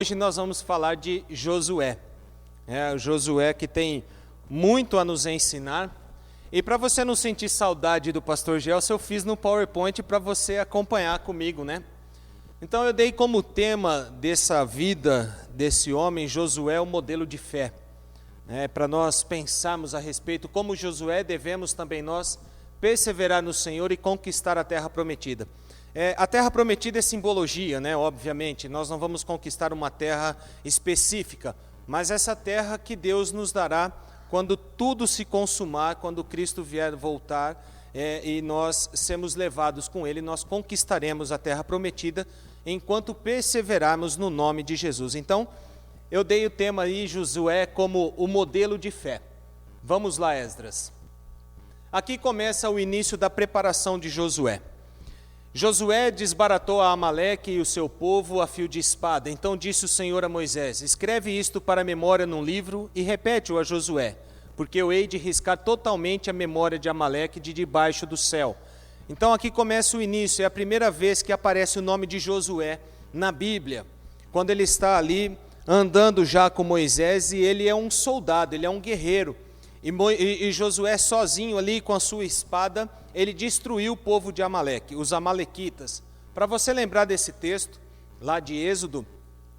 Hoje nós vamos falar de Josué. O Josué que tem muito a nos ensinar. E para você não sentir saudade do pastor Gelson, eu fiz no PowerPoint para você acompanhar comigo, né? Então eu dei como tema dessa vida desse homem, Josué, o modelo de fé. Para nós pensarmos a respeito como Josué, devemos também nós perseverar no Senhor e conquistar a terra prometida. A terra prometida é simbologia, né? Obviamente, nós não vamos conquistar uma terra específica, mas essa terra que Deus nos dará quando tudo se consumar, quando Cristo vier voltar e nós sermos levados com Ele, nós conquistaremos a terra prometida enquanto perseverarmos no nome de Jesus. Então, eu dei o tema aí, Josué, como o modelo de fé. Vamos lá, Esdras. Aqui começa o início da preparação de Josué. Josué desbaratou a Amaleque e o seu povo a fio de espada. Então disse o Senhor a Moisés: escreve isto para a memória num livro e repete-o a Josué, porque eu hei de riscar totalmente a memória de Amaleque de debaixo do céu. Então aqui começa o início, é a primeira vez que aparece o nome de Josué na Bíblia, quando ele está ali andando já com Moisés e ele é um soldado, ele é um guerreiro. E Josué sozinho ali com a sua espada, ele destruiu o povo de Amaleque, os amalequitas. Para você lembrar desse texto, lá de Êxodo,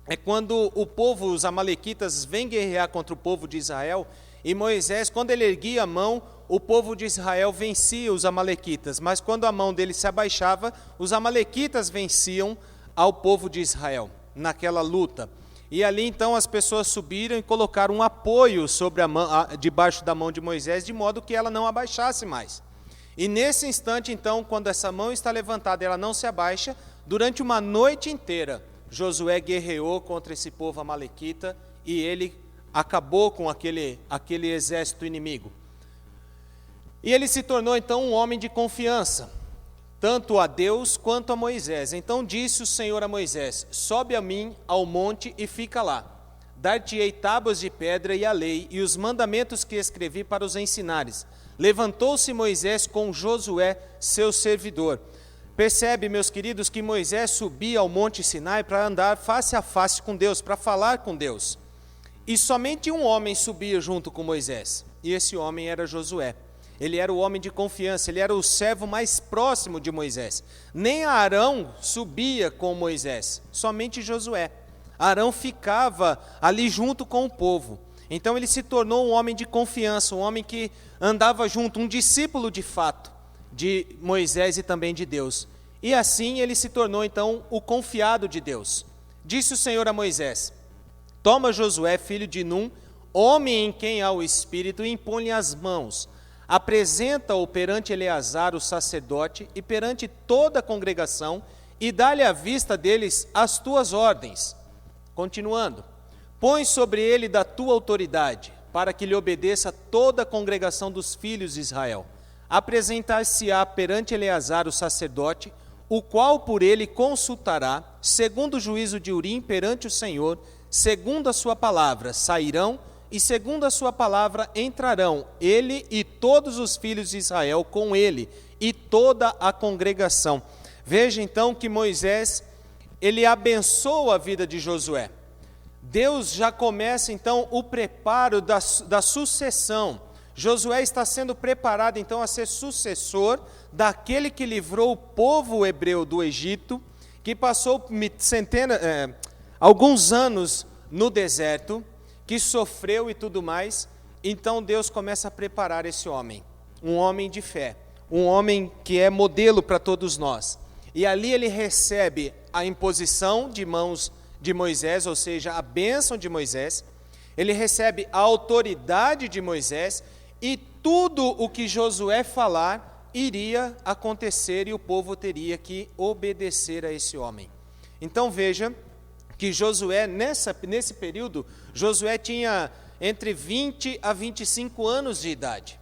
é quando o povo, os amalequitas, vêm guerrear contra o povo de Israel, e Moisés, quando ele erguia a mão, o povo de Israel vencia os amalequitas, mas quando a mão dele se abaixava, os amalequitas venciam ao povo de Israel, naquela luta. E ali então as pessoas subiram e colocaram um apoio sobre debaixo da mão de Moisés, de modo que ela não abaixasse mais. E nesse instante então, quando essa mão está levantada e ela não se abaixa, durante uma noite inteira, Josué guerreou contra esse povo amalequita e ele acabou com aquele exército inimigo. E ele se tornou então um homem de confiança, tanto a Deus quanto a Moisés. Então disse o Senhor a Moisés: sobe a mim ao monte e fica lá. Dar-te-ei tábuas de pedra e a lei e os mandamentos que escrevi para os ensinares. Levantou-se Moisés com Josué, seu servidor. Percebe, meus queridos, que Moisés subia ao monte Sinai para andar face a face com Deus, para falar com Deus. E somente um homem subia junto com Moisés, e esse homem era Josué. Ele era o homem de confiança, ele era o servo mais próximo de Moisés. Nem Arão subia com Moisés, somente Josué. Arão ficava ali junto com o povo. Então ele se tornou um homem de confiança, um homem que andava junto, um discípulo de fato de Moisés e também de Deus. E assim ele se tornou então o confiado de Deus. Disse o Senhor a Moisés: toma Josué, filho de Num, homem em quem há o Espírito, e impõe-lhe as mãos. Apresenta-o perante Eleazar, o sacerdote, e perante toda a congregação, e dá-lhe à vista deles as tuas ordens. Continuando, põe sobre ele da tua autoridade, para que lhe obedeça toda a congregação dos filhos de Israel. Apresentar-se-á perante Eleazar, o sacerdote, o qual por ele consultará, segundo o juízo de Urim perante o Senhor, segundo a sua palavra, sairão, e segundo a sua palavra entrarão ele e todos os filhos de Israel com ele e toda a congregação. Veja então que Moisés, ele abençoa a vida de Josué. Deus já começa então o preparo da sucessão. Josué está sendo preparado então a ser sucessor daquele que livrou o povo hebreu do Egito, que passou alguns anos no deserto, que sofreu e tudo mais. Então Deus começa a preparar esse homem, um homem de fé, um homem que é modelo para todos nós. E ali ele recebe a imposição de mãos de Moisés, ou seja, a bênção de Moisés, ele recebe a autoridade de Moisés, e tudo o que Josué falar iria acontecer e o povo teria que obedecer a esse homem. Então veja que Josué, nesse período, Josué tinha entre 20 a 25 anos de idade.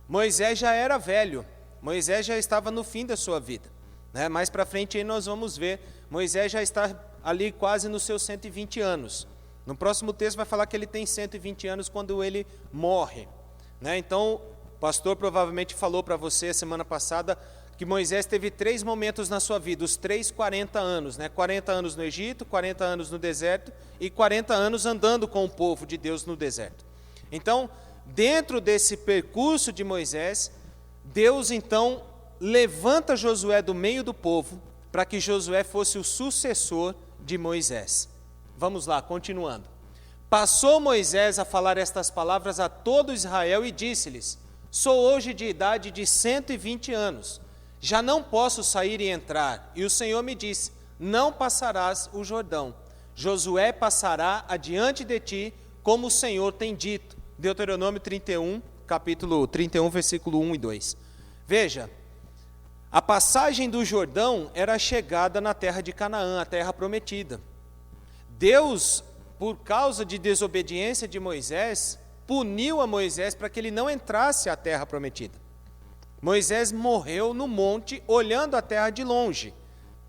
Moisés já era velho, Moisés já estava no fim da sua vida. Mais para frente aí nós vamos ver, Moisés já está ali quase nos seus 120 anos. No próximo texto vai falar que ele tem 120 anos quando ele morre. Então, o pastor provavelmente falou para você semana passada que Moisés teve 3 momentos na sua vida, os 40 anos, né? 40 anos no Egito, 40 anos no deserto e 40 anos andando com o povo de Deus no deserto. Então, dentro desse percurso de Moisés, Deus então levanta Josué do meio do povo para que Josué fosse o sucessor de Moisés. Vamos lá, continuando. Passou Moisés a falar estas palavras a todo Israel e disse-lhes: sou hoje de idade de 120 anos, já não posso sair e entrar. E o Senhor me disse: não passarás o Jordão. Josué passará adiante de ti, como o Senhor tem dito. Deuteronômio 31, capítulo 31, versículo 1 e 2. Veja, a passagem do Jordão era a chegada na terra de Canaã, a terra prometida. Deus, por causa de desobediência de Moisés, puniu a Moisés para que ele não entrasse à terra prometida. Moisés morreu no monte, olhando a terra de longe,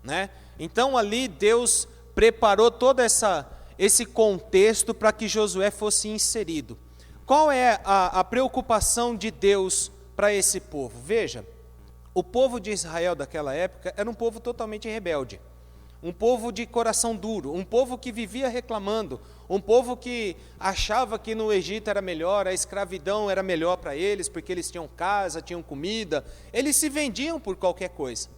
né? Então ali Deus preparou todo esse contexto para que Josué fosse inserido. Qual é a preocupação de Deus para esse povo? Veja, o povo de Israel daquela época era um povo totalmente rebelde, um povo de coração duro, um povo que vivia reclamando, um povo que achava que no Egito era melhor, a escravidão era melhor para eles, porque eles tinham casa, tinham comida, eles se vendiam por qualquer coisa.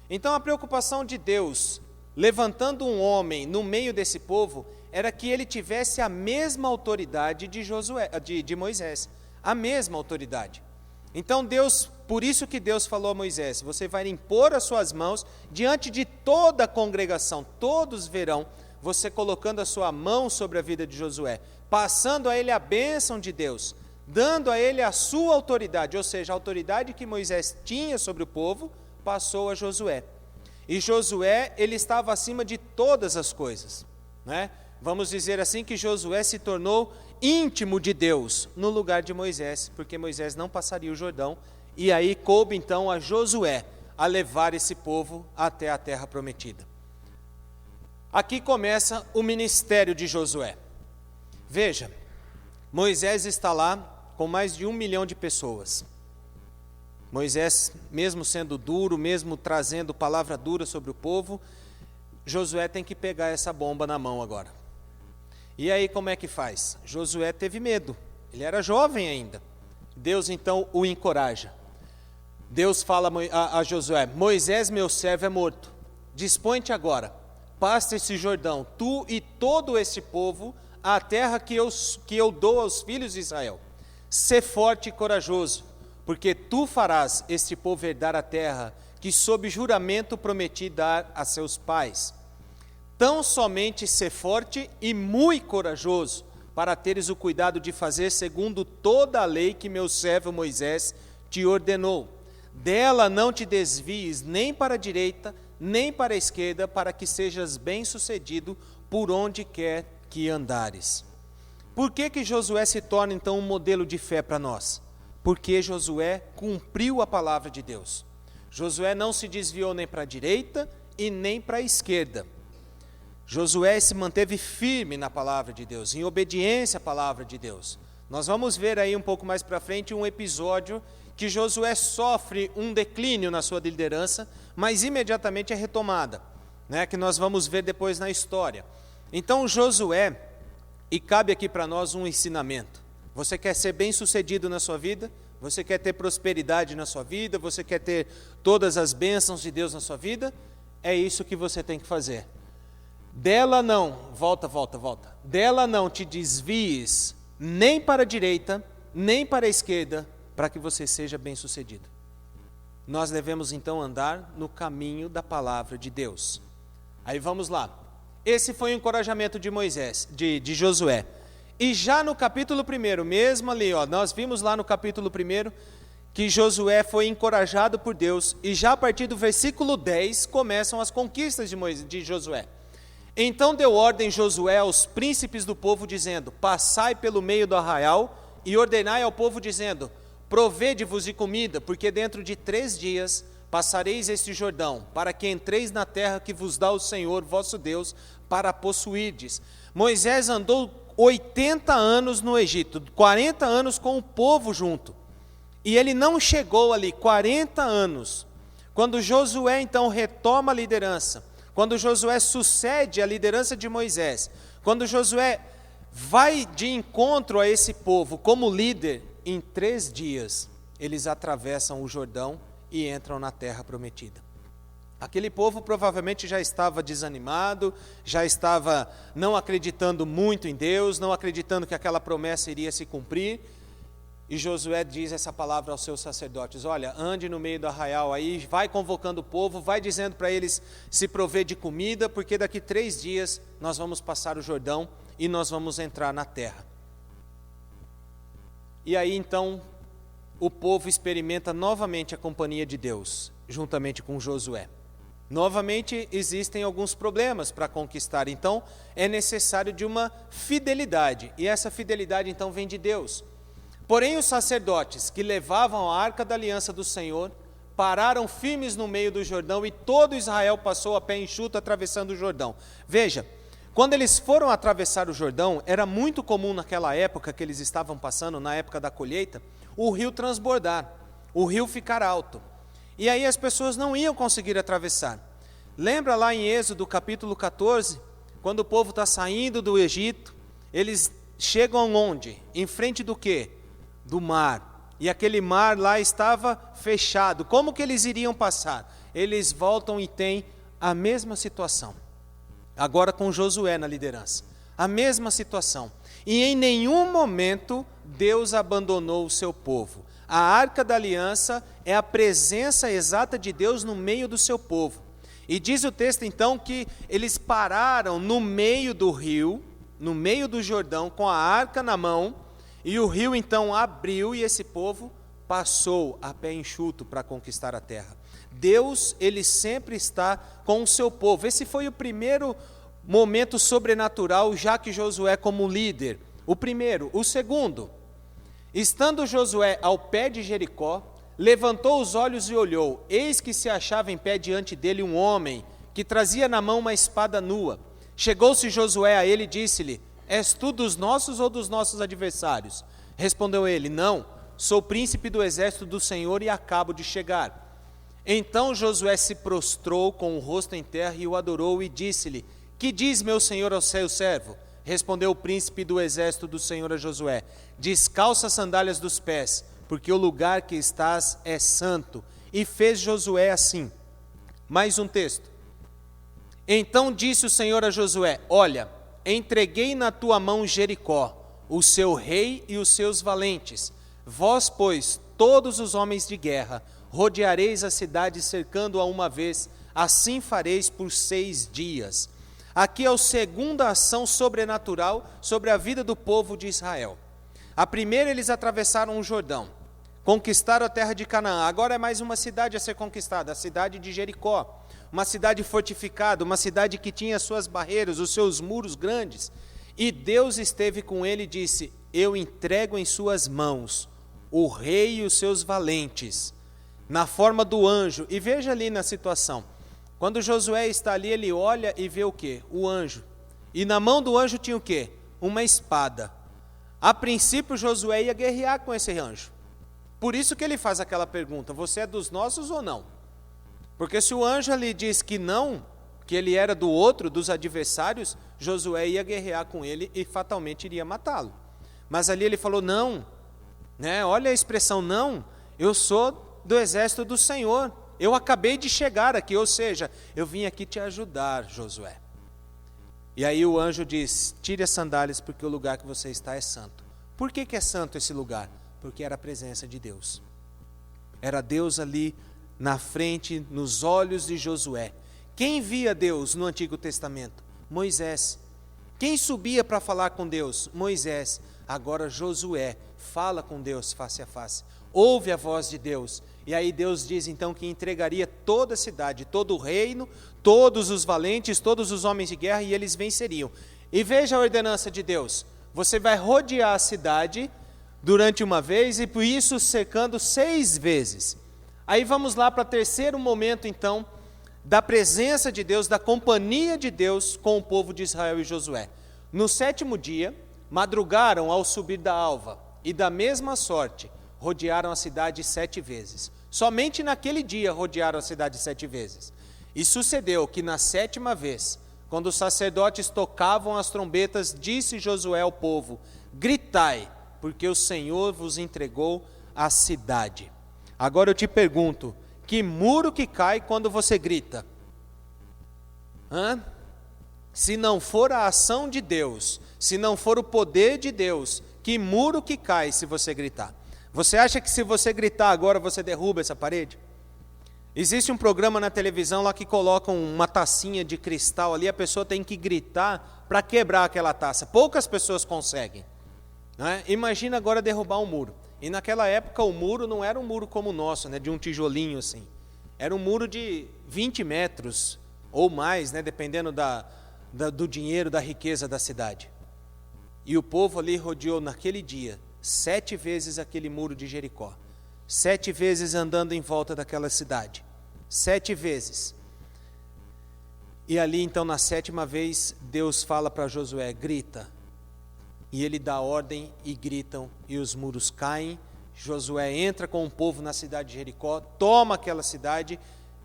Então a preocupação de Deus, levantando um homem no meio desse povo, era que ele tivesse a mesma autoridade de Moisés, a mesma autoridade. Então por isso que Deus falou a Moisés: você vai impor as suas mãos diante de toda a congregação, todos verão você colocando a sua mão sobre a vida de Josué, passando a ele a bênção de Deus, dando a ele a sua autoridade, ou seja, a autoridade que Moisés tinha sobre o povo, passou a Josué. E Josué, ele estava acima de todas as coisas, né? Vamos dizer assim que Josué se tornou íntimo de Deus no lugar de Moisés, porque Moisés não passaria o Jordão, e aí coube então a Josué a levar esse povo até a terra prometida. Aqui começa o ministério de Josué. Veja, Moisés está lá com mais de 1 milhão de pessoas. Moisés, mesmo sendo duro, mesmo trazendo palavra dura sobre o povo, Josué tem que pegar essa bomba na mão agora. E aí como é que faz? Josué teve medo, ele era jovem ainda. Deus então o encoraja. Deus fala a Josué: Moisés, meu servo, é morto. Dispõe-te agora, passa esse Jordão, tu e todo esse povo, a terra que eu dou aos filhos de Israel. Sê forte e corajoso, porque tu farás este povo herdar a terra que sob juramento prometi dar a seus pais. Tão somente sê forte e muito corajoso, para teres o cuidado de fazer segundo toda a lei que meu servo Moisés te ordenou. Dela não te desvies nem para a direita, nem para a esquerda, para que sejas bem-sucedido por onde quer que andares. Por que Josué se torna então um modelo de fé para nós? Porque Josué cumpriu a palavra de Deus. Josué não se desviou nem para a direita e nem para a esquerda. Josué se manteve firme na palavra de Deus, em obediência à palavra de Deus. Nós vamos ver aí um pouco mais para frente um episódio que Josué sofre um declínio na sua liderança, mas imediatamente é retomada, né, que nós vamos ver depois na história. Então Josué, e cabe aqui para nós um ensinamento: você quer ser bem-sucedido na sua vida? Você quer ter prosperidade na sua vida? Você quer ter todas as bênçãos de Deus na sua vida? É isso que você tem que fazer. Dela não, volta, dela não te desvies nem para a direita, nem para a esquerda, para que você seja bem-sucedido. Nós devemos então andar no caminho da palavra de Deus. Aí vamos lá. Esse foi o encorajamento de Moisés, de Josué. E já no capítulo 1, mesmo ali, nós vimos lá no capítulo 1 que Josué foi encorajado por Deus, e já a partir do versículo 10 começam as conquistas de Josué. Então deu ordem Josué aos príncipes do povo, dizendo: passai pelo meio do arraial e ordenai ao povo, dizendo: provede-vos de comida, porque dentro de 3 dias passareis este Jordão, para que entreis na terra que vos dá o Senhor vosso Deus, para possuirdes. Moisés andou 80 anos no Egito, 40 anos com o povo junto, e ele não chegou ali, 40 anos, Quando Josué então retoma a liderança, quando Josué sucede a liderança de Moisés, quando Josué vai de encontro a esse povo como líder, em 3 dias eles atravessam o Jordão e entram na terra prometida. Aquele povo provavelmente já estava desanimado, já estava não acreditando muito em Deus, não acreditando que aquela promessa iria se cumprir. E Josué diz essa palavra aos seus sacerdotes: olha, ande no meio do arraial aí, vai convocando o povo, vai dizendo para eles se prover de comida, porque daqui 3 dias nós vamos passar o Jordão e nós vamos entrar na terra. E aí então o povo experimenta novamente a companhia de Deus, juntamente com Josué. Novamente existem alguns problemas para conquistar, então é necessário de uma fidelidade, e essa fidelidade então vem de Deus. Porém os sacerdotes que levavam a arca da aliança do Senhor pararam firmes no meio do Jordão e todo Israel passou a pé enxuto atravessando o Jordão. Veja, quando eles foram atravessar o Jordão, era muito comum naquela época que eles estavam passando, na época da colheita, o rio transbordar, o rio ficar alto. E aí as pessoas não iam conseguir atravessar. Lembra lá em Êxodo capítulo 14, quando o povo está saindo do Egito, eles chegam onde? Em frente do quê? Do mar. E aquele mar lá estava fechado. Como que eles iriam passar? Eles voltam e têm a mesma situação. Agora com Josué na liderança. A mesma situação. E em nenhum momento Deus abandonou o seu povo. A arca da aliança é a presença exata de Deus no meio do seu povo. E diz o texto então que eles pararam no meio do rio, no meio do Jordão, com a arca na mão, e o rio então abriu e esse povo passou a pé enxuto para conquistar a terra. Deus, ele sempre está com o seu povo. Esse foi o primeiro momento sobrenatural, já que Josué como líder. O primeiro. O segundo, estando Josué ao pé de Jericó, levantou os olhos e olhou, eis que se achava em pé diante dele um homem, que trazia na mão uma espada nua. Chegou-se Josué a ele e disse-lhe: és tu dos nossos ou dos nossos adversários? Respondeu ele: não, sou príncipe do exército do Senhor e acabo de chegar. Então Josué se prostrou com o rosto em terra e o adorou e disse-lhe: que diz meu senhor ao seu servo? Respondeu o príncipe do exército do Senhor a Josué: descalça as sandálias dos pés, porque o lugar que estás é santo. E fez Josué assim. Mais um texto. Então disse o Senhor a Josué: olha, entreguei na tua mão Jericó, o seu rei e os seus valentes. Vós, pois, todos os homens de guerra, rodeareis a cidade cercando-a uma vez, assim fareis por 6 dias. Aqui é a segunda ação sobrenatural sobre a vida do povo de Israel. A primeira, eles atravessaram o Jordão, conquistaram a terra de Canaã. Agora é mais uma cidade a ser conquistada, a cidade de Jericó. Uma cidade fortificada, uma cidade que tinha suas barreiras, os seus muros grandes. E Deus esteve com ele e disse: eu entrego em suas mãos o rei e os seus valentes, na forma do anjo. E veja ali na situação, quando Josué está ali, ele olha e vê o quê? O anjo. E na mão do anjo tinha o quê? Uma espada. A princípio Josué ia guerrear com esse anjo. Por isso que ele faz aquela pergunta: você é dos nossos ou não? Porque se o anjo ali diz que não, que ele era do outro, dos adversários, Josué ia guerrear com ele e fatalmente iria matá-lo. Mas ali ele falou: não, né? Olha a expressão: não, eu sou do exército do Senhor, eu acabei de chegar aqui, ou seja, eu vim aqui te ajudar, Josué. E aí o anjo diz: tire as sandálias, porque o lugar que você está é santo. Por que é santo esse lugar? Porque era a presença de Deus. Era Deus ali na frente, nos olhos de Josué. Quem via Deus no Antigo Testamento? Moisés. Quem subia para falar com Deus? Moisés. Agora Josué fala com Deus face a face, ouve a voz de Deus. E aí Deus diz então que entregaria toda a cidade, todo o reino, todos os valentes, todos os homens de guerra, e eles venceriam. E veja a ordenança de Deus: você vai rodear a cidade durante uma vez, e por isso cercando 6 vezes. Aí vamos lá para o terceiro momento então, da presença de Deus, da companhia de Deus com o povo de Israel e Josué. No 7º dia, madrugaram ao subir da alva, e da mesma sorte, rodearam a cidade 7 vezes. Somente naquele dia rodearam a cidade 7 vezes. E sucedeu que na 7ª vez, quando os sacerdotes tocavam as trombetas, disse Josué ao povo: gritai, porque o Senhor vos entregou a cidade. Agora eu te pergunto, que muro que cai quando você grita? Se não for a ação de Deus, se não for o poder de Deus, que muro que cai se você gritar? Você acha que se você gritar agora você derruba essa parede? Existe um programa na televisão lá que colocam uma tacinha de cristal ali, a pessoa tem que gritar para quebrar aquela taça. Poucas pessoas conseguem, né? Imagina agora derrubar um muro. E naquela época o muro não era um muro como o nosso, né, de um tijolinho assim. Era um muro de 20 metros ou mais, né, dependendo do dinheiro, da riqueza da cidade. E o povo ali rodeou naquele dia 7 vezes aquele muro de Jericó. 7 vezes andando em volta daquela cidade. 7 vezes. E ali então na 7ª vez Deus fala para Josué: grita. E ele dá ordem e gritam e os muros caem. Josué entra com o povo na cidade de Jericó, toma aquela cidade,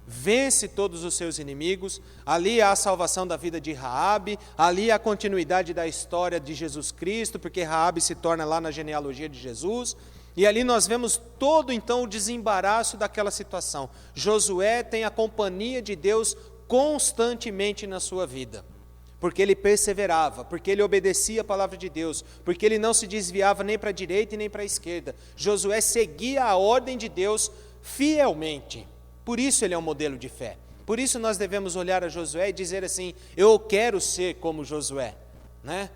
vence todos os seus inimigos. Ali há a salvação da vida de Raabe, ali há a continuidade da história de Jesus Cristo, porque Raabe se torna lá na genealogia de Jesus. E ali nós vemos todo então o desembaraço daquela situação. Josué tem a companhia de Deus constantemente na sua vida, porque ele perseverava, porque ele obedecia a palavra de Deus, porque ele não se desviava nem para a direita e nem para a esquerda. Josué seguia a ordem de Deus fielmente. Por isso ele é um modelo de fé. Por isso nós devemos olhar a Josué e dizer assim: eu quero ser como Josué, né?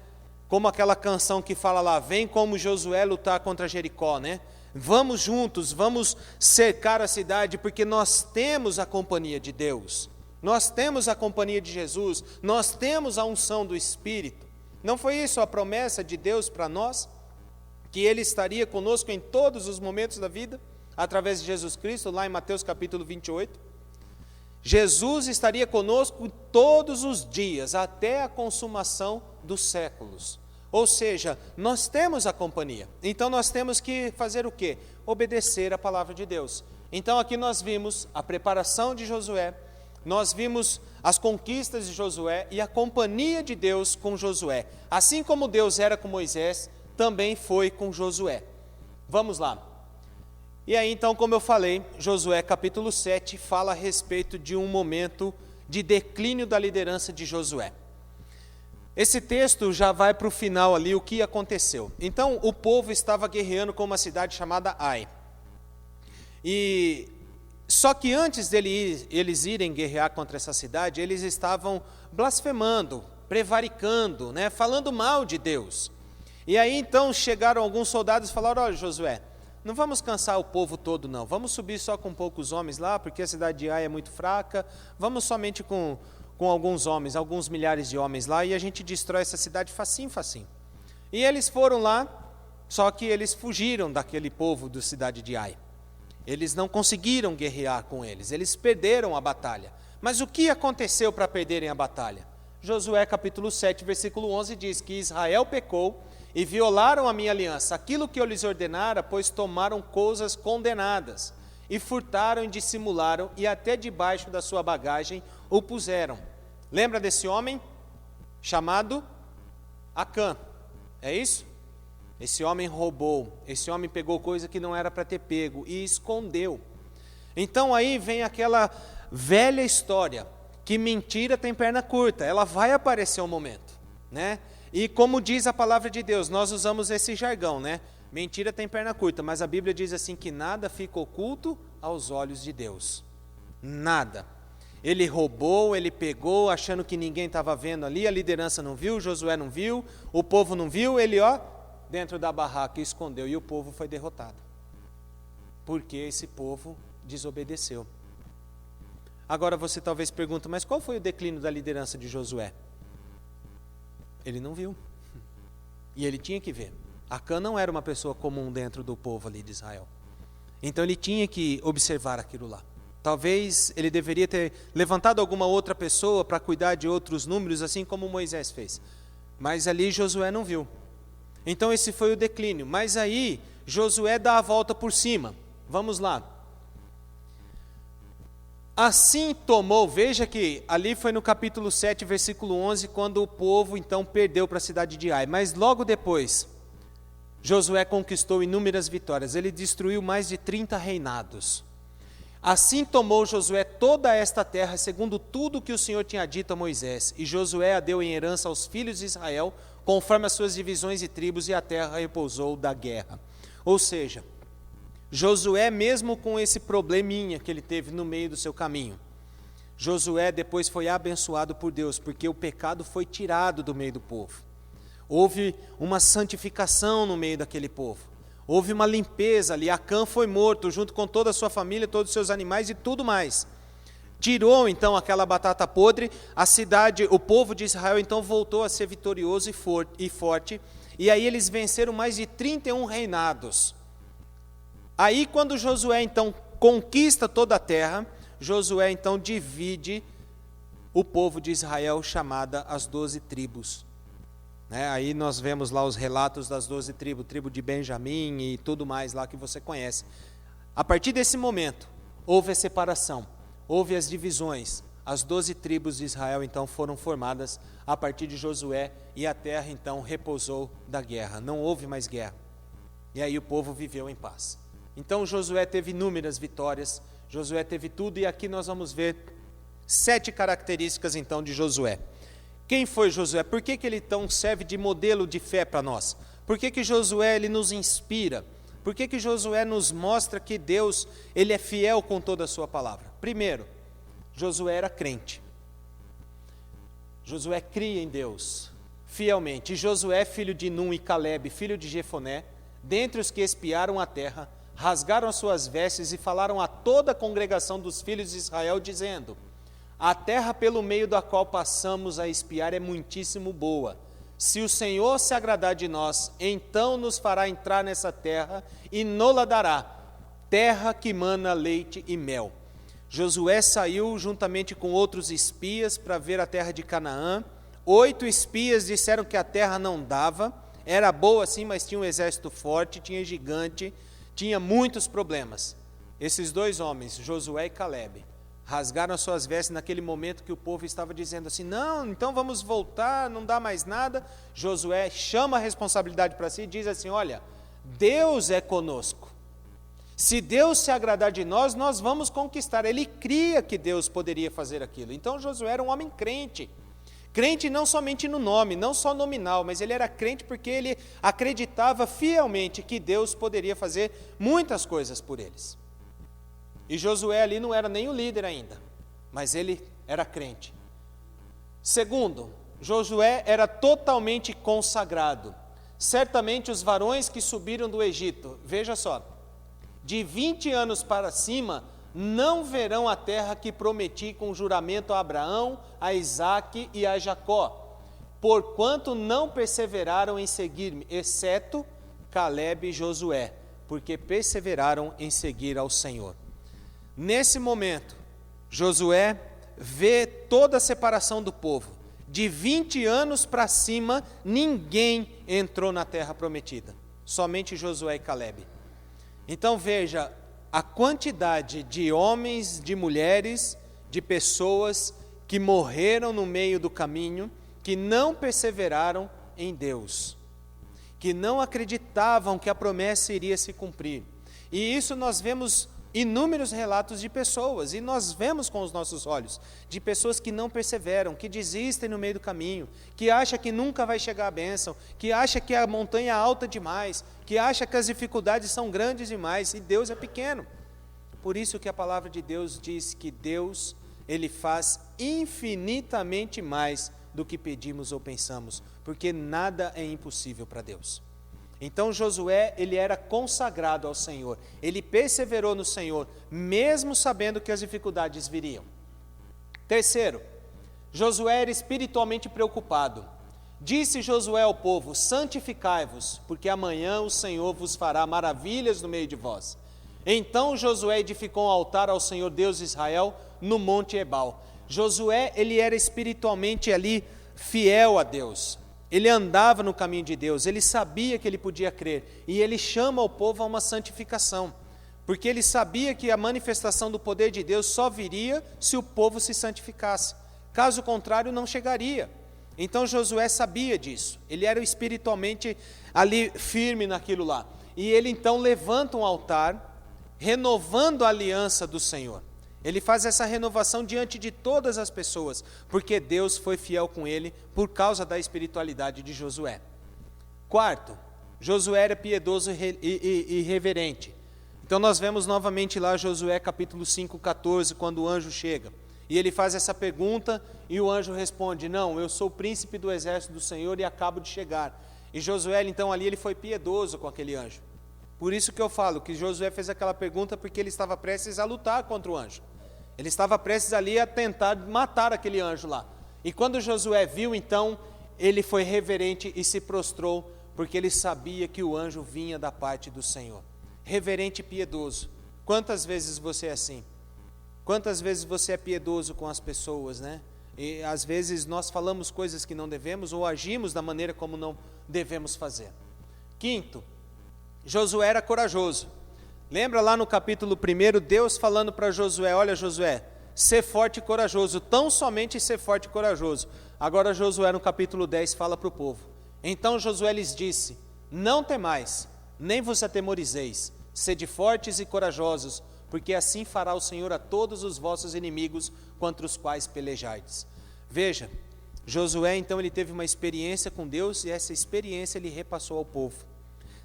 Como aquela canção que fala lá: vem como Josué lutar contra Jericó, né? Vamos juntos, vamos cercar a cidade, porque nós temos a companhia de Deus, nós temos a companhia de Jesus, nós temos a unção do Espírito. Não foi isso a promessa de Deus para nós? Que Ele estaria conosco em todos os momentos da vida, através de Jesus Cristo, lá em Mateus capítulo 28. Jesus estaria conosco todos os dias, até a consumação dos séculos. Ou seja, nós temos a companhia. Então nós temos que fazer o quê? Obedecer a palavra de Deus. Então aqui nós vimos a preparação de Josué, nós vimos as conquistas de Josué e a companhia de Deus com Josué. Assim como Deus era com Moisés, também foi com Josué. Vamos lá. E aí então, como eu falei, Josué capítulo 7 fala a respeito de um momento de declínio da liderança de Josué. Esse texto já vai para o final ali, o que aconteceu. Então, o povo estava guerreando com uma cidade chamada Ai. Só que antes eles irem guerrear contra essa cidade, eles estavam blasfemando, prevaricando, né, falando mal de Deus. E aí então chegaram alguns soldados e falaram: olha, Josué, não vamos cansar o povo todo não, vamos subir só com poucos homens lá, porque a cidade de Ai é muito fraca, vamos somente com alguns homens, alguns milhares de homens lá, e a gente destrói essa cidade facinho, facinho. E eles foram lá, só que eles fugiram daquele povo da cidade de Ai. Eles não conseguiram guerrear com eles, eles perderam a batalha. Mas o que aconteceu para perderem a batalha? Josué capítulo 7, versículo 11 diz que Israel pecou e violaram a minha aliança, aquilo que eu lhes ordenara, pois tomaram coisas condenadas, e furtaram e dissimularam, e até debaixo da sua bagagem o puseram. Lembra desse homem? Chamado Acã, é isso? Esse homem roubou, esse homem pegou coisa que não era para ter pego e escondeu. Então aí vem aquela velha história, que mentira tem perna curta, ela vai aparecer um momento, né? E como diz a palavra de Deus, nós usamos esse jargão, né? Mentira tem perna curta, mas a Bíblia diz assim que nada fica oculto aos olhos de Deus. Nada. Ele roubou, ele pegou, achando que ninguém estava vendo ali, a liderança não viu, Josué não viu, o povo não viu, ele dentro da barraca escondeu e o povo foi derrotado. Porque esse povo desobedeceu. Agora você talvez pergunte, mas qual foi o declínio da liderança de Josué? Ele não viu. E ele tinha que ver. Acã não era uma pessoa comum dentro do povo ali de Israel. Então ele tinha que observar aquilo lá. Talvez ele deveria ter levantado alguma outra pessoa para cuidar de outros números, assim como Moisés fez. Mas ali Josué não viu. Então esse foi o declínio. Mas aí Josué dá a volta por cima. Vamos lá. Assim tomou, veja que ali foi no capítulo 7, versículo 11, quando o povo então perdeu para a cidade de Ai. Mas logo depois, Josué conquistou inúmeras vitórias, ele destruiu mais de 30 reinados. Assim tomou Josué toda esta terra, segundo tudo que o Senhor tinha dito a Moisés, e Josué a deu em herança aos filhos de Israel, conforme as suas divisões e tribos, e a terra repousou da guerra. Ou seja, Josué, mesmo com esse probleminha que ele teve no meio do seu caminho, Josué depois foi abençoado por Deus, porque o pecado foi tirado do meio do povo. Houve uma santificação no meio daquele povo. Houve uma limpeza ali. Acã foi morto, junto com toda a sua família, todos os seus animais e tudo mais. Tirou então aquela batata podre, a cidade, o povo de Israel então voltou a ser vitorioso e forte. E aí eles venceram mais de 31 reinados. Aí quando Josué então conquista toda a terra, Josué então divide o povo de Israel, chamada as 12 tribos. Aí nós vemos lá os relatos das 12 tribos, tribo de Benjamim e tudo mais lá que você conhece. A partir desse momento, houve a separação, houve as divisões. As 12 tribos de Israel então foram formadas a partir de Josué e a terra então repousou da guerra. Não houve mais guerra. E aí o povo viveu em paz. Então Josué teve inúmeras vitórias, Josué teve tudo, e aqui nós vamos ver 7 características então de Josué. Quem foi Josué? Por que ele então serve de modelo de fé para nós? Por que Josué ele nos inspira? Por que Josué nos mostra que Deus ele é fiel com toda a sua palavra? Primeiro, Josué era crente. Josué cria em Deus fielmente. E Josué, filho de Num e Calebe, filho de Jefoné, dentre os que espiaram a terra, rasgaram as suas vestes e falaram a toda a congregação dos filhos de Israel, dizendo: a terra pelo meio da qual passamos a espiar é muitíssimo boa. Se o Senhor se agradar de nós, então nos fará entrar nessa terra e nos-la dará, terra que mana leite e mel. Josué saiu juntamente com outros espias para ver a terra de Canaã. 8 espias disseram que a terra não dava, era boa sim, mas tinha um exército forte, tinha gigante, tinha muitos problemas. Esses 2 homens, Josué e Calebe, rasgaram as suas vestes naquele momento que o povo estava dizendo assim: não, então vamos voltar, não dá mais nada. Josué chama a responsabilidade para si e diz assim: olha, Deus é conosco. Se Deus se agradar de nós, nós vamos conquistar. Ele cria que Deus poderia fazer aquilo. Então Josué era um homem crente. Crente não somente no nome, não só nominal, mas ele era crente porque ele acreditava fielmente que Deus poderia fazer muitas coisas por eles. E Josué ali não era nem o líder ainda, mas ele era crente. Segundo, Josué era totalmente consagrado. Certamente os varões que subiram do Egito, veja só, de 20 anos para cima, não verão a terra que prometi com juramento a Abraão, a Isaque e a Jacó, porquanto não perseveraram em seguir-me, exceto Calebe e Josué, porque perseveraram em seguir ao Senhor. Nesse momento, Josué vê toda a separação do povo. De 20 anos para cima, ninguém entrou na terra prometida. Somente Josué e Calebe. Então veja a quantidade de homens, de mulheres, de pessoas que morreram no meio do caminho, que não perseveraram em Deus, que não acreditavam que a promessa iria se cumprir. E isso nós vemos inúmeros relatos de pessoas, e nós vemos com os nossos olhos, de pessoas que não perseveram, que desistem no meio do caminho, que acham que nunca vai chegar a bênção, que acham que a montanha é alta demais, que acham que as dificuldades são grandes demais, e Deus é pequeno. Por isso que a palavra de Deus diz que Deus, Ele faz infinitamente mais do que pedimos ou pensamos, porque nada é impossível para Deus. Então Josué, ele era consagrado ao Senhor, ele perseverou no Senhor, mesmo sabendo que as dificuldades viriam. Terceiro, Josué era espiritualmente preocupado. Disse Josué ao povo: santificai-vos, porque amanhã o Senhor vos fará maravilhas no meio de vós. Então Josué edificou um altar ao Senhor Deus de Israel no monte Ebal. Josué, ele era espiritualmente ali fiel a Deus. Ele andava no caminho de Deus, ele sabia que ele podia crer, e ele chama o povo a uma santificação, porque ele sabia que a manifestação do poder de Deus só viria se o povo se santificasse. Caso contrário, não chegaria. Então Josué sabia disso, ele era espiritualmente ali firme naquilo lá. E ele então levanta um altar, renovando a aliança do Senhor. Ele faz essa renovação diante de todas as pessoas, porque Deus foi fiel com ele por causa da espiritualidade de Josué. Quarto, Josué era piedoso e reverente. Então nós vemos novamente lá Josué capítulo 5:14, quando o anjo chega. E ele faz essa pergunta e o anjo responde: não, eu sou o príncipe do exército do Senhor e acabo de chegar. E Josué, então ali ele foi piedoso com aquele anjo. Por isso que eu falo que Josué fez aquela pergunta, porque ele estava prestes a lutar contra o anjo. Ele estava prestes ali a tentar matar aquele anjo lá. E quando Josué viu, então, ele foi reverente e se prostrou, porque ele sabia que o anjo vinha da parte do Senhor. Reverente e piedoso. Quantas vezes você é assim? Quantas vezes você é piedoso com as pessoas, né? E às vezes nós falamos coisas que não devemos ou agimos da maneira como não devemos fazer. Quinto, Josué era corajoso. Lembra lá no capítulo 1, Deus falando para Josué: olha Josué, ser forte e corajoso, tão somente ser forte e corajoso. Agora Josué no capítulo 10 fala para o povo: então Josué lhes disse: não temais, nem vos atemorizeis, sede fortes e corajosos, porque assim fará o Senhor a todos os vossos inimigos contra os quais pelejardes. Veja, Josué então ele teve uma experiência com Deus e essa experiência ele repassou ao povo.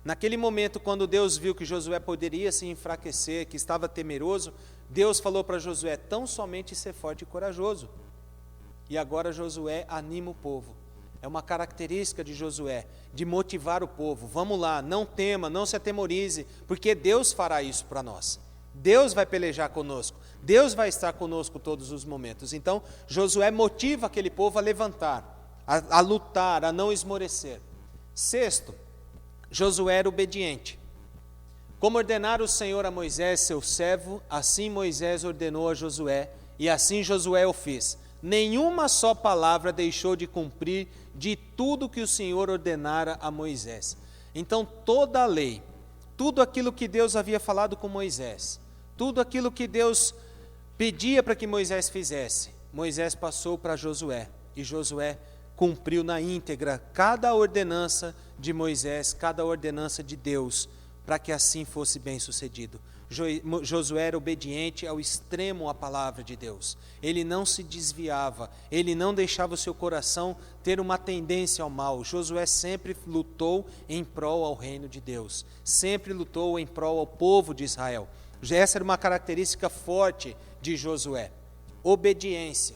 Naquele momento, quando Deus viu que Josué poderia se enfraquecer, que estava temeroso, Deus falou para Josué: tão somente ser forte e corajoso. E agora Josué anima o povo. É uma característica de Josué, de motivar o povo. Vamos lá, não tema, não se atemorize, porque Deus fará isso para nós. Deus vai pelejar conosco, Deus vai estar conosco todos os momentos. Então, Josué motiva aquele povo a levantar, a lutar, a não esmorecer. Sexto, Josué era obediente. Como ordenara o Senhor a Moisés, seu servo, assim Moisés ordenou a Josué, e assim Josué o fez. Nenhuma só palavra deixou de cumprir de tudo que o Senhor ordenara a Moisés. Então, toda a lei, tudo aquilo que Deus havia falado com Moisés, tudo aquilo que Deus pedia para que Moisés fizesse, Moisés passou para Josué, e Josué cumpriu na íntegra cada ordenança de Moisés, cada ordenança de Deus, para que assim fosse bem sucedido. Josué era obediente ao extremo à palavra de Deus. Ele não se desviava, ele não deixava o seu coração ter uma tendência ao mal. Josué sempre lutou em prol ao reino de Deus, sempre lutou em prol ao povo de Israel. Essa era uma característica forte de Josué, obediência,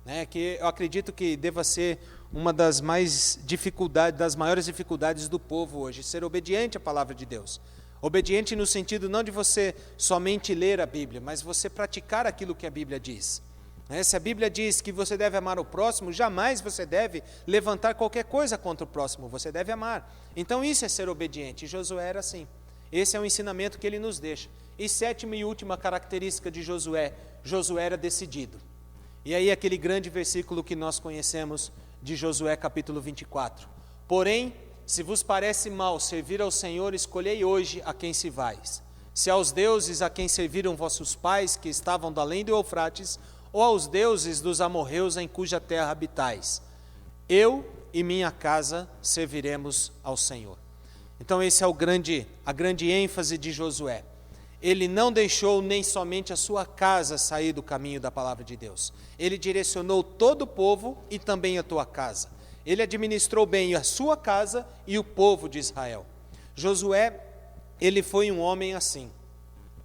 né, que eu acredito que deva ser uma das maiores dificuldades do povo hoje, ser obediente à palavra de Deus. Obediente no sentido não de você somente ler a Bíblia, mas você praticar aquilo que a Bíblia diz. Se a Bíblia diz que você deve amar o próximo, jamais você deve levantar qualquer coisa contra o próximo, você deve amar. Então isso é ser obediente, e Josué era assim. Esse é o ensinamento que ele nos deixa. E sétima e última característica de Josué, Josué era decidido. E aí aquele grande versículo que nós conhecemos de Josué capítulo 24. Porém, se vos parece mal servir ao Senhor, escolhei hoje a quem servais. Se aos deuses a quem serviram vossos pais, que estavam do além do Eufrates, ou aos deuses dos amorreus em cuja terra habitais. Eu e minha casa serviremos ao Senhor. Então esse é a grande ênfase de Josué. Ele não deixou nem somente a sua casa sair do caminho da palavra de Deus. Ele direcionou todo o povo e também a tua casa. Ele administrou bem a sua casa e o povo de Israel. Josué, ele foi um homem assim,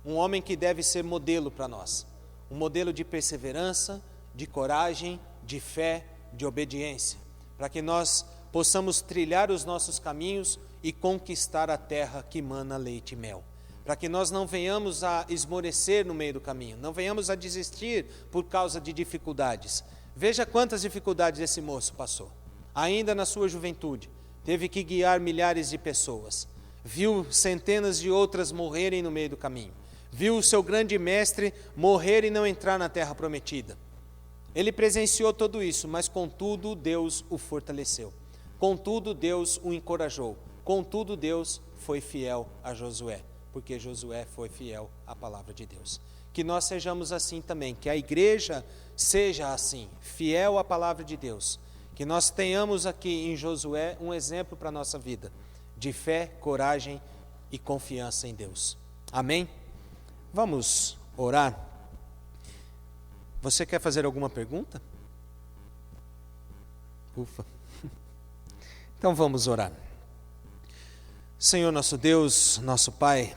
um homem que deve ser modelo para nós. Um modelo de perseverança, de coragem, de fé, de obediência, para que nós possamos trilhar os nossos caminhos e conquistar a terra que mana leite e mel. Para que nós não venhamos a esmorecer no meio do caminho, não venhamos a desistir por causa de dificuldades. Veja quantas dificuldades esse moço passou. Ainda na sua juventude, teve que guiar milhares de pessoas. Viu centenas de outras morrerem no meio do caminho. Viu o seu grande mestre morrer e não entrar na terra prometida. Ele presenciou tudo isso, mas contudo Deus o fortaleceu. Contudo Deus o encorajou. Contudo Deus foi fiel a Josué. porque Josué foi fiel à palavra de Deus. Que nós sejamos assim também, que a igreja seja assim, fiel à palavra de Deus. Que nós tenhamos aqui em Josué um exemplo para a nossa vida, de fé, coragem e confiança em Deus. Amém? Vamos orar. Você quer fazer alguma pergunta? Ufa. Então vamos orar. Senhor nosso Deus, nosso Pai,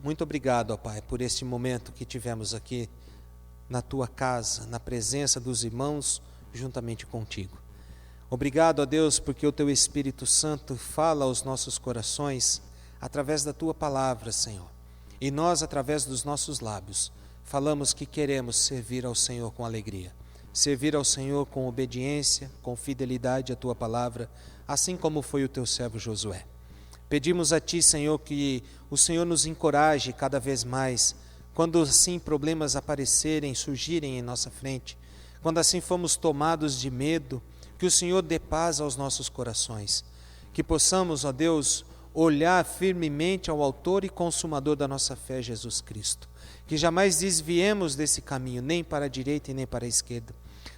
muito obrigado, ó Pai, por este momento que tivemos aqui na Tua casa, na presença dos irmãos, juntamente contigo. Obrigado, ó Deus, porque o Teu Espírito Santo fala aos nossos corações através da Tua palavra, Senhor. E nós, através dos nossos lábios, falamos que queremos servir ao Senhor com alegria. Servir ao Senhor com obediência, com fidelidade à Tua palavra, assim como foi o Teu servo Josué. Pedimos a Ti, Senhor, que o Senhor nos encoraje cada vez mais, quando assim problemas aparecerem, surgirem em nossa frente, quando assim fomos tomados de medo, que o Senhor dê paz aos nossos corações, que possamos, ó Deus, olhar firmemente ao autor e consumador da nossa fé, Jesus Cristo, que jamais desviemos desse caminho, nem para a direita e nem para a esquerda.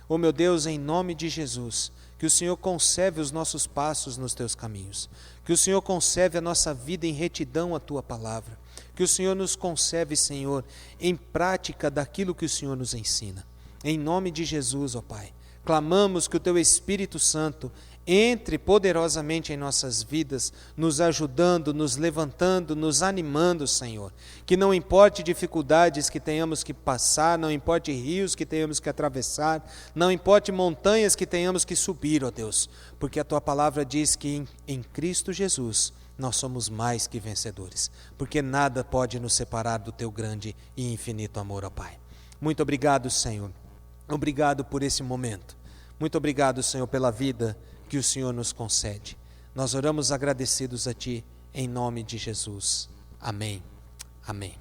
Ó meu Deus, em nome de Jesus, que o Senhor conserve os nossos passos nos Teus caminhos, que o Senhor conserve a nossa vida em retidão à Tua palavra, que o Senhor nos conserve, Senhor, em prática daquilo que o Senhor nos ensina. Em nome de Jesus, ó Pai, clamamos que o Teu Espírito Santo entre poderosamente em nossas vidas, nos ajudando, nos levantando, nos animando, Senhor. Que não importe dificuldades que tenhamos que passar, não importe rios que tenhamos que atravessar, não importe montanhas que tenhamos que subir, ó Deus, porque a Tua palavra diz que em Cristo Jesus nós somos mais que vencedores, porque nada pode nos separar do Teu grande e infinito amor, ó Pai. Muito obrigado, Senhor. Obrigado por esse momento. Muito obrigado, Senhor, pela vida que o Senhor nos concede. Nós oramos agradecidos a Ti, em nome de Jesus. Amém. Amém.